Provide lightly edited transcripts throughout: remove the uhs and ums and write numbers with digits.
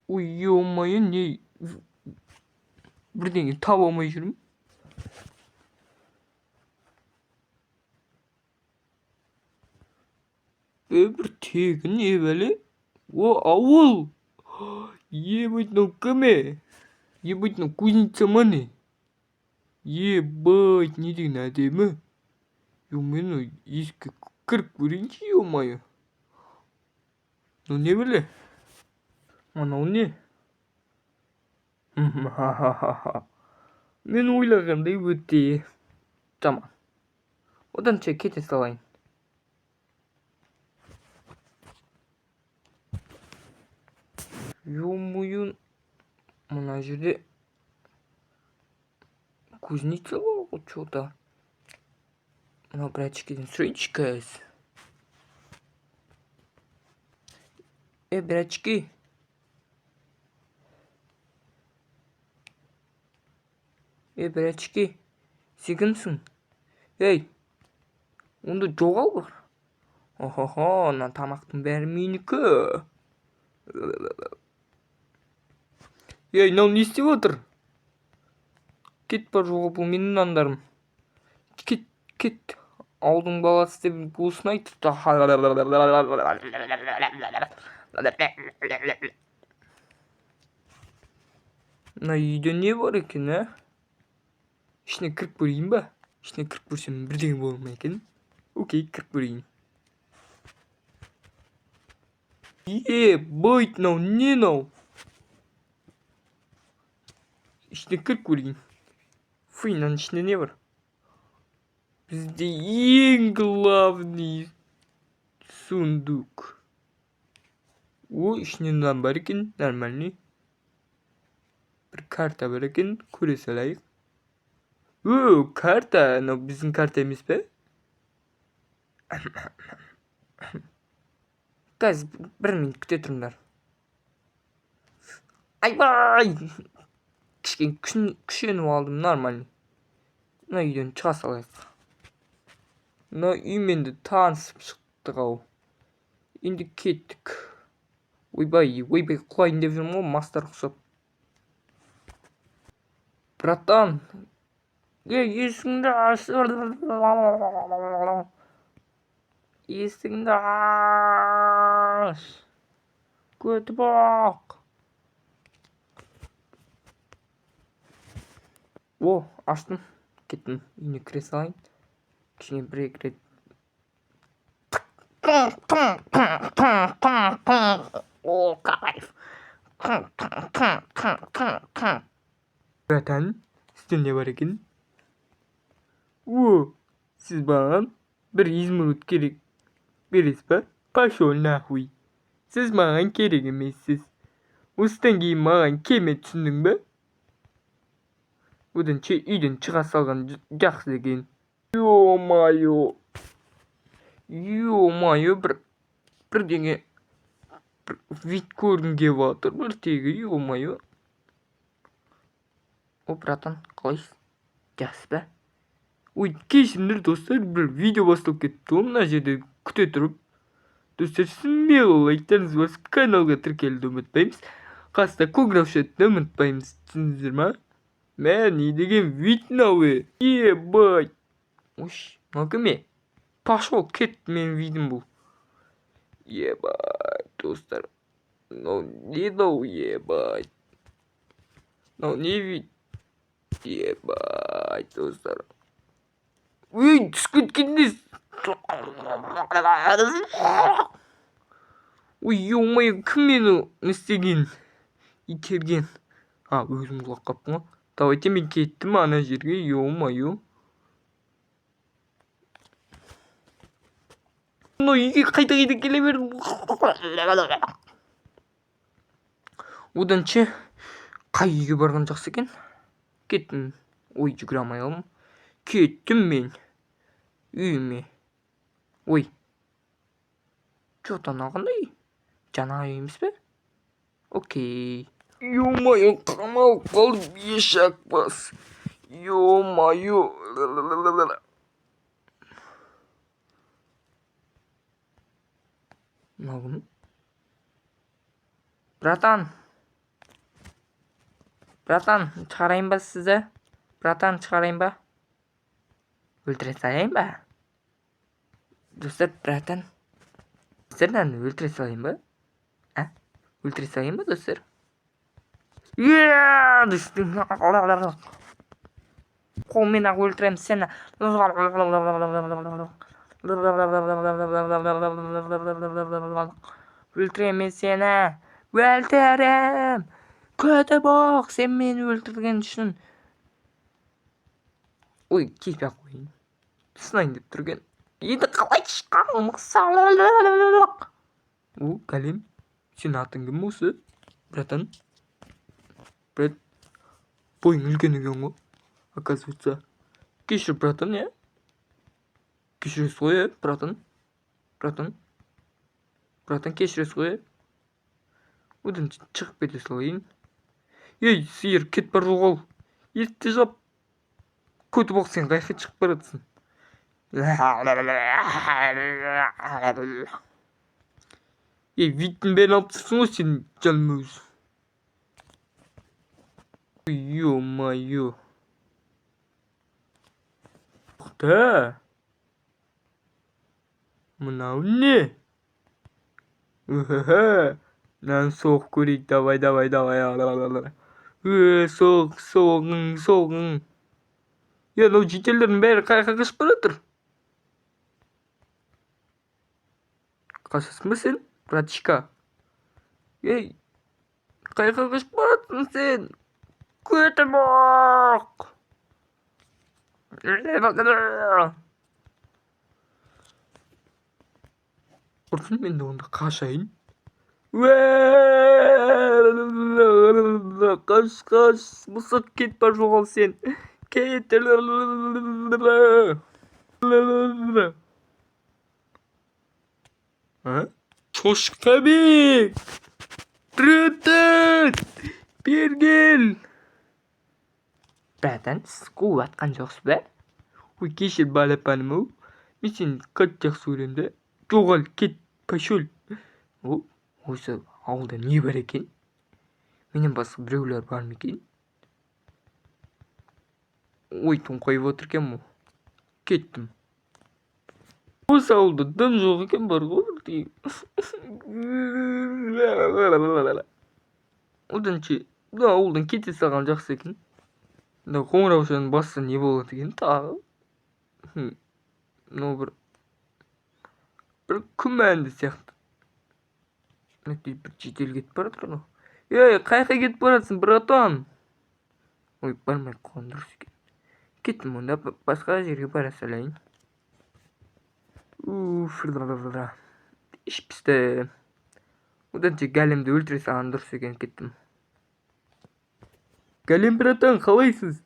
Ой, ё-моё, не бірдеңе таба алмай жүрмін. Бір тегін не бәле? О, ауыл! Ебать, мынау кім? Ебать, мынау кузница ма не? Ебать, не деген әдемі. Ё-моё, есікке кіріп көрейінші, ё-моё. Не бәле? Анау не? Мен ойлағандай өте жаман. Одан кете салайын. Ё-моё, мына жерде кузница ғой что-то. Мына бір очкиден сұрайыншы қазір. Бір очки. Бір очки. Сен кімсің? Ей, онда жоғал бар. Охо, мына тамақтың бәрі менікі. Ей, мынау не істеп отыр? Кет бар жоғал, бұл менің нандарым. Кет. Ауылдың баласы деп осыны айтып. Мына үйде не бар екен, ә? İçine 40 vurayım ba. İçine 40 vursam birden болмайken. Окей, 40 vurayım. Бойт нау, не нау. İçine 40 vurayım. Фу, мынаның ішінде не бар? Бізде ең главный сундук. О, ішінде нан бар екен, нормальный. Бір карта бар екен, көре салайық. О, карта, мынау біздің карта емес пе? Қазір бір минут күте тұрыңдар. Айбай! Кішкене күшеніп алдым, нормальный. Мына үйден шыға салайық. Мына үймен де танысып шықтық ау. Енді кеттік. Ойбай, құлайын деп жүрмін ғой, мастар ұқсап. Братан, есіңді аш. Есіңді аш. Көтіп ақ. О, аштым. Кеттім, үйіне кіре салайын. Кішкене бір-екі рет. О, кайф. Братан, сізде не бар екен? О, сіз маған бір изумруд керек бересіз ба? Пошел нахуй. Сіз маған керек емессіз. Осыдан кейін маған келме, түсіндің бе? Одан үйден шыға салған жақсы екен. Ё-моё, бірдеңе вид көргім келіп жатыр, бір тегі, ё-моё. О, братан, қалайсыз? Жақсы ба? Ой, кешіріңдер достар, бір видео басталып кетті. Мына жерде күте тұрып. Достар, смело лайктарыңызды басып каналға тіркелуді ұмытпаймыз. Қасында қоңыраушаны ұмытпаймыз. Түсіндіңіздер ма? Мә, не деген вид мынау? Ебать. Ош, мынау кім? Пошел, кет, менің видім бұл. Ебать, достар. Мынау не мынау, ебать. Мынау не вид? Ебать, достар. Ой, түсіп кеткендес. Ой, ё-моё, кім мені істеген? Итерген. Өзім құлап қаппын ғой. Давайте мен кеттім ана жерге, ё-моё. Мынау үйге қайта келе бердім. Одан қай үйге барған жақсы екен? Кеттім. Ой, жүгіре алмай қалдым. Кеттім мен үйіме. Ой, что-то қандай? Жаңа үй емес пе? Окей. Ё-моё, қамалып қалдым, ешак бас. Ё-моё. Мынау кім? Братан, Bratан, çıkarayım ba size? Bratан, çıkarayım ba? Öldüre salayım ba? Dostlar, bratан. Dostlar, öldüre salayım ba? Ha? Öldüre salayım ba dostlar? Yeah! Düştüm. Kolumla öldüreyim seni. Öldüreyim seni. Öldüreyim. Kötü bak, sen beni öldürdüğün için. Oy, keyfe koyayım. Sınayın deyip durgen. Енді қалай шыққанмысың? О, кәлем. Сенің атың кім осы? Братан. Брат. Бойың үлкен екен ғой. Оказывается. Кешір, братан, я? Кешіресіз ғой, я, братан? Братан. Братан, кешіресіз ғой, я? Одан шығып кете салайын. Ей, сиыр, кет бар жоғал. Есікті жап. Көтіп оқ, сен қайқы шығып баратсың. Ей, виттің бәрін алып тұрсың ғой сен, жаным өз. Ё-моё. Да. Мынау не? Мынаны соғып көрейік, давай. Соғың. Е, мынау жетелердің бәрі қайқа қашып баратыр. Қашасың ба сен, братишка? Ей, қайқа қашып баратсың сен? Көті боқ! Құрсын, мен де онда қашайын. Қаш, мұсақ кет бар жоғал сен. Кет. Шошқа бек! Братан! Бер кел! Братан, сіз қуып атқан жоқсыз ба? Ой, кешір балапаным ау. Мен сені қатты жақсы көремін да. Жоғал, кет, пошел. Осы ауылда не бар екен? Менен басқа біреулер бар ма екен? Ой, тоңқайып отыр екен бұл. Кеттім. Осы ауылда дым жоқ екен, бар ғой. Оданшы, ауылдан кете салған жақсы екен. Қоңыраушының басы не болады екен тағы? Мынау бір күмәнді сияқты. Бір жетел кетіп баратыр ғой. Ей, қайқа кетіп баратсың, братан? Ой, бармай қойған дұрыс екен. Кеттім онда, басқа жерге бара салайын. Іш пісті. Одан Галемді өлтіре салған дұрыс екен, кеттім. Галем, братан, қалайсыз?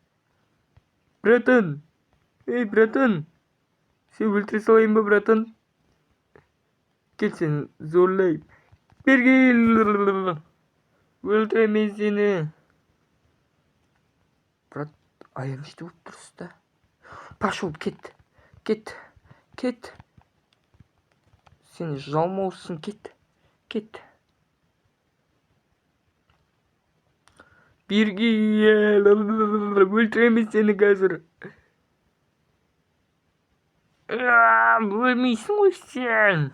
Братан. Ей, братан. Сен өлтіре салайын ба, братан? Кел, сен зорлайым. Бергел. Өлтірем мен сені. Брат, аянышты болып тұрсыз да. Пошел, кет. Сен жалмаусың, кет. Бергел. Өлтірем мен сені қазір. Өлмейсің ғой сен.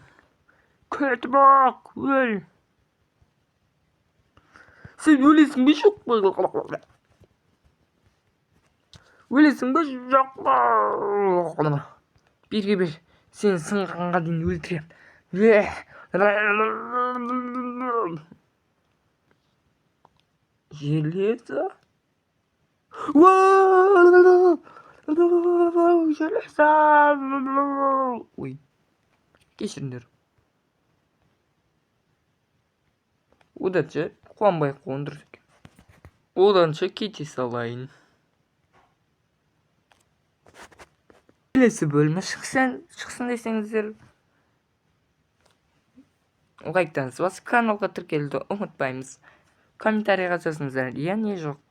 Көті бақ, өл. Сен өлесің бе жоқ па? Өлесің бе жоқ па? Бер. Сен сынғанға дейін өлтірем. Железо? Железо! Ой, кешіріңдер. Оданша қуанбай қондырып екен. Оданша кете салайын. Келесі бөлімі шықсын десеңіздер, лайктан басып каналға тіркелуді ұмытпаймыз. Комментарийға жазыңыздар, иә не жоқ.